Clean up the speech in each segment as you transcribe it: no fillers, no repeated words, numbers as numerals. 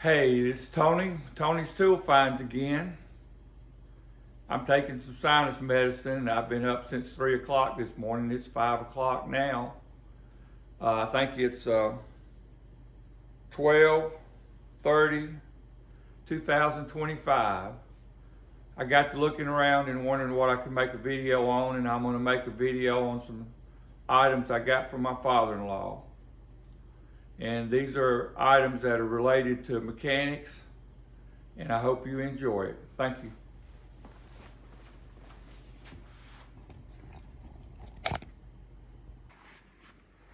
Hey, it's Tony. Tony's Tool Finds again. I'm taking some sinus medicine. I've been up since 3 o'clock this morning. It's 5 o'clock now. I think it's 12/30/2025. I got to looking around and wondering what I could make a video on, and I'm going to make a video on some items I got from my father-in-law. And these are items that are related to mechanics, and I hope you enjoy it. Thank you.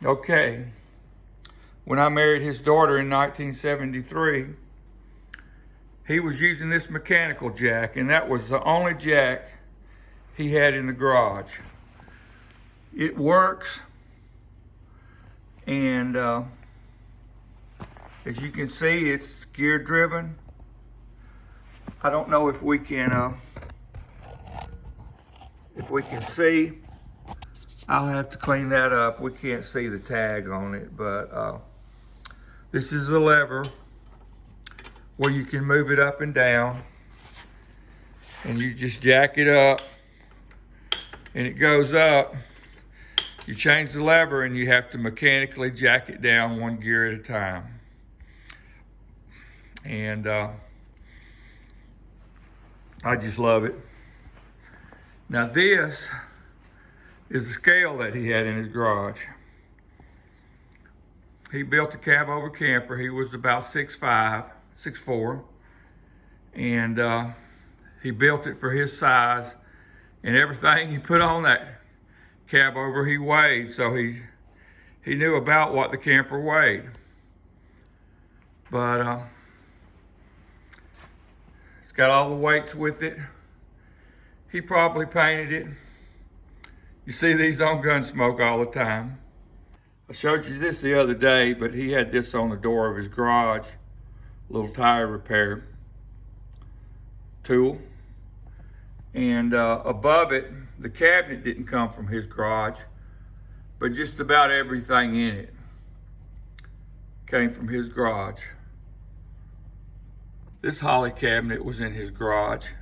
Okay, when I married his daughter in 1973, he was using this mechanical jack, and that was the only jack he had in the garage. It works, and as you can see, it's gear driven. I don't know if we can see. I'll have to clean that up. We can't see the tag on it, but this is the lever where you can move it up and down, and you just jack it up and it goes up. You change the lever and you have to mechanically jack it down one gear at a time. And I just love it. Now this is the scale that he had in his garage. He built a cab over camper. He was about 6'5", 6'4", and he built it for his size, and everything he put on that cab over he weighed, so he knew about what the camper weighed. But it's got all the weights with it. He probably painted it. You see these on Gunsmoke all the time. I showed you this the other day, but he had this on the door of his garage, a little tire repair tool. And above it, the cabinet didn't come from his garage, but just about everything in it came from his garage. This Holly cabinet was in his garage,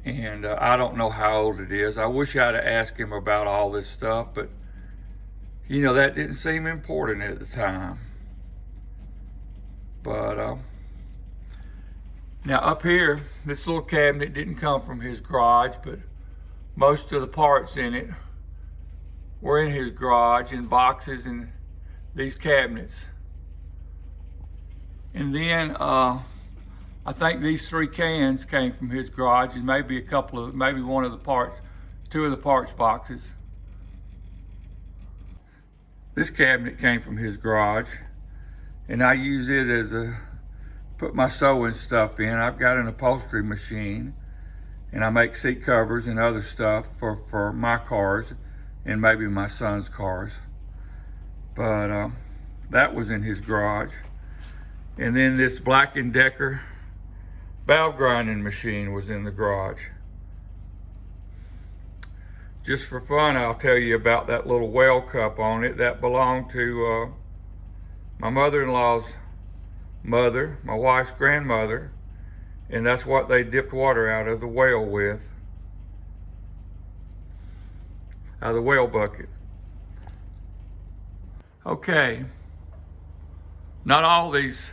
and I don't know how old it is. I wish I'd have asked him about all this stuff, but you know, that didn't seem important at the time. But now up here, this little cabinet didn't come from his garage, but most of the parts in it were in his garage in boxes in these cabinets. And then I think these 3 cans came from his garage, and maybe one of the parts, 2 of the parts boxes. This cabinet came from his garage, and I use it as put my sewing stuff in. I've got an upholstery machine, and I make seat covers and other stuff for my cars and maybe my son's cars. But that was in his garage. And then this Black & Decker valve grinding machine was in the garage. Just for fun, I'll tell you about that little well cup on it. That belonged to my mother-in-law's mother, my wife's grandmother, and that's what they dipped water out of the well with, out of the well bucket. Okay, not all these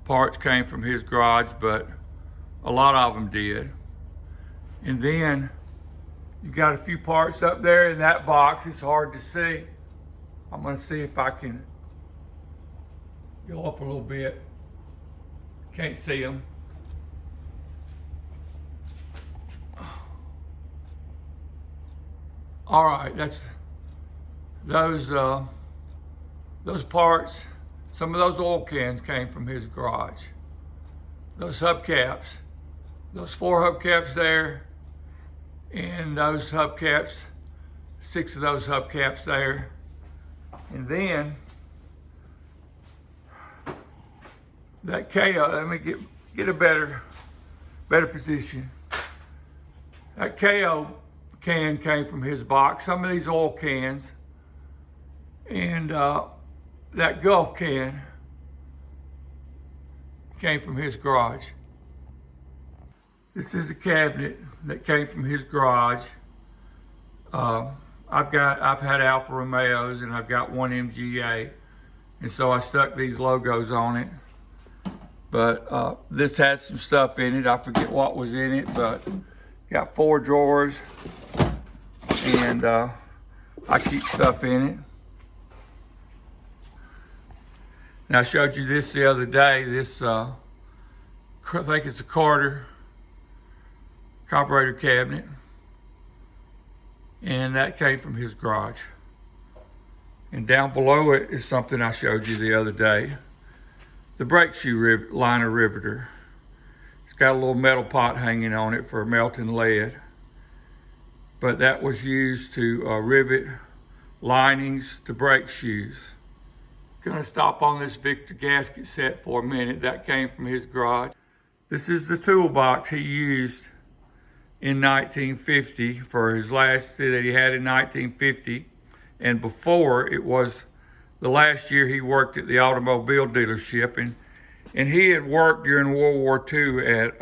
parts came from his garage, but a lot of them did. And then you got a few parts up there in that box. It's hard to see. I'm gonna see if I can go up a little bit. Can't see them. All right, that's those parts. Some of those oil cans came from his garage. Those hubcaps, those 4 hubcaps there, and those hubcaps, 6 of those hubcaps there. And then that KO, let me get a better position. That KO can came from his box. Some of these oil cans, and that Gulf can came from his garage. This is a cabinet that came from his garage. I've had Alfa Romeos and I've got one MGA, and so I stuck these logos on it. But this had some stuff in it. I forget what was in it, but got 4 drawers, and I keep stuff in it. And I showed you this the other day. This, I think it's a carburetor cabinet. And that came from his garage. And down below it is something I showed you the other day. The brake shoe liner riveter. It's got a little metal pot hanging on it for melting lead. But that was used to rivet linings to brake shoes. Gonna stop on this Victor gasket set for a minute. That came from his garage. This is the toolbox he used in 1950 for his last that he had in 1950, and before it was the last year he worked at the automobile dealership, and he had worked during World War II at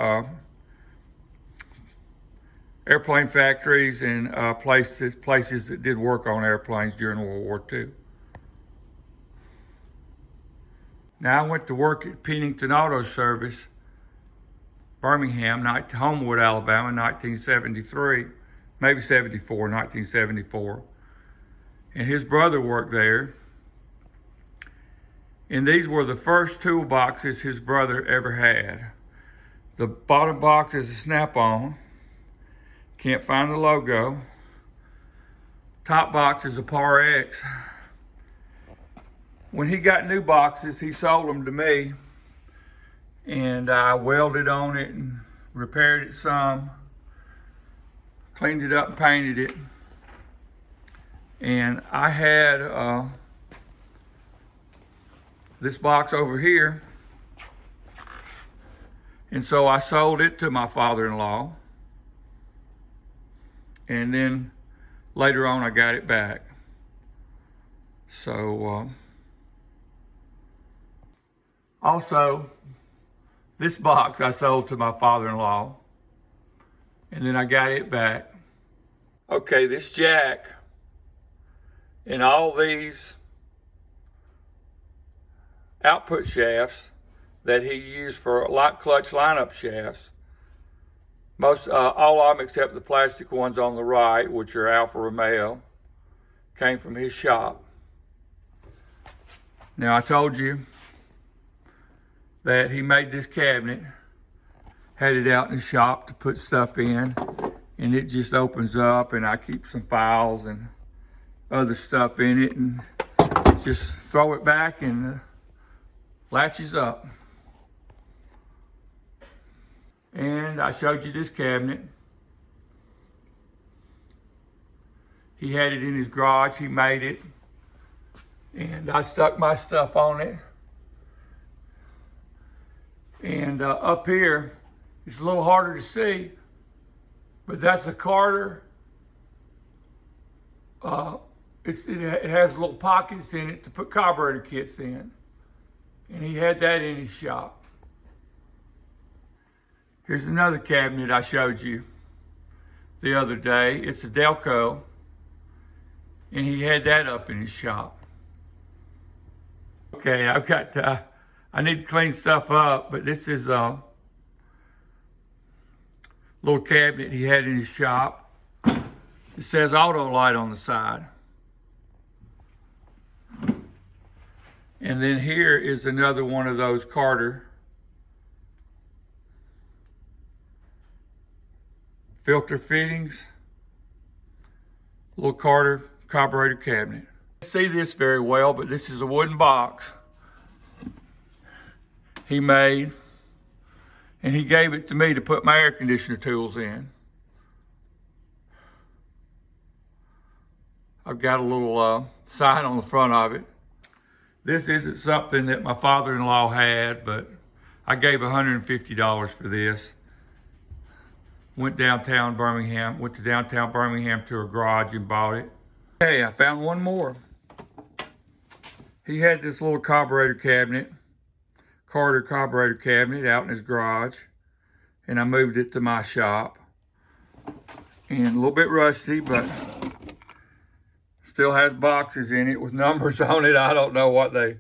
airplane factories and places that did work on airplanes during World War II. Now I went to work at Pennington Auto Service, Birmingham, Homewood, Alabama, 1973, maybe 74, 1974. And his brother worked there. And these were the first toolboxes his brother ever had. The bottom box is a snap-on. Can't find the logo. Top box is a Par X. When he got new boxes, he sold them to me, and I welded on it and repaired it some, cleaned it up and painted it. And I had this box over here, and so I sold it to my father-in-law, and then later on I got it back. So also, this box I sold to my father-in-law, and then I got it back. Okay, this jack and all these output shafts that he used for light clutch lineup shafts, all of them except the plastic ones on the right, which are Alfa Romeo, came from his shop. Now I told you that he made this cabinet, had it out in the shop to put stuff in, and it just opens up, and I keep some files and other stuff in it, and just throw it back and latches up. And I showed you this cabinet. He had it in his garage, he made it, and I stuck my stuff on it. And up here, it's a little harder to see, but that's a Carter. It has little pockets in it to put carburetor kits in. And he had that in his shop. Here's another cabinet I showed you the other day. It's a Delco, and he had that up in his shop. Okay, I've got I need to clean stuff up, but this is a little cabinet he had in his shop. It says auto light on the side. And then here is another one of those Carter filter fittings. Little Carter carburetor cabinet. I see this very well, but this is a wooden box he made, and he gave it to me to put my air conditioner tools in. I've got a little sign on the front of it. This isn't something that my father-in-law had, but I gave $150 for this. Went to downtown Birmingham to a garage and bought it. Hey, I found one more. He had this little carburetor cabinet, carburetor cabinet out in his garage, and I moved it to my shop. And a little bit rusty, but still has boxes in it with numbers on it. I don't know what they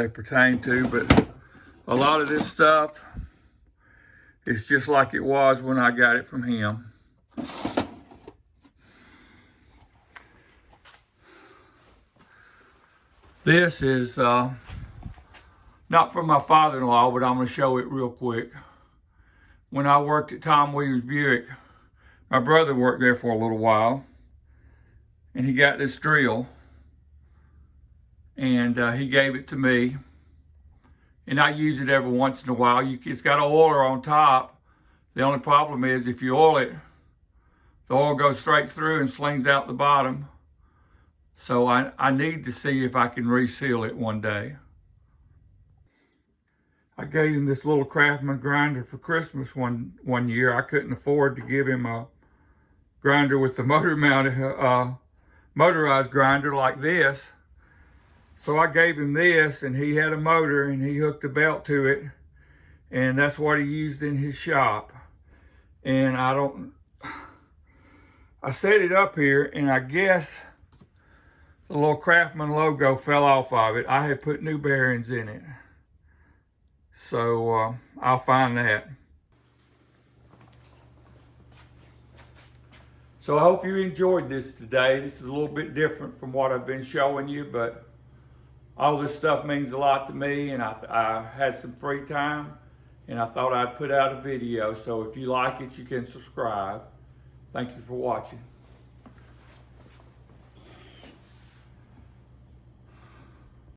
pertain to, but a lot of this stuff is just like it was when I got it from him. This is not from my father-in-law, but I'm going to show it real quick. When I worked at Tom Williams Buick, my brother worked there for a little while, and he got this drill, and he gave it to me, and I use it every once in a while. It's got an oiler on top. The only problem is if you oil it, the oil goes straight through and slings out the bottom. So I need to see if I can reseal it one day. I gave him this little Craftsman grinder for Christmas one year. I couldn't afford to give him a grinder with the motorized grinder like this. So I gave him this, and he had a motor, and he hooked a belt to it, and that's what he used in his shop. And I set it up here, and I guess the little Craftsman logo fell off of it. I had put new bearings in it. So I'll find that. So I hope you enjoyed this today. This is a little bit different from what I've been showing you, but all this stuff means a lot to me, and I had some free time, and I thought I'd put out a video. So if you like it, you can subscribe. Thank you for watching.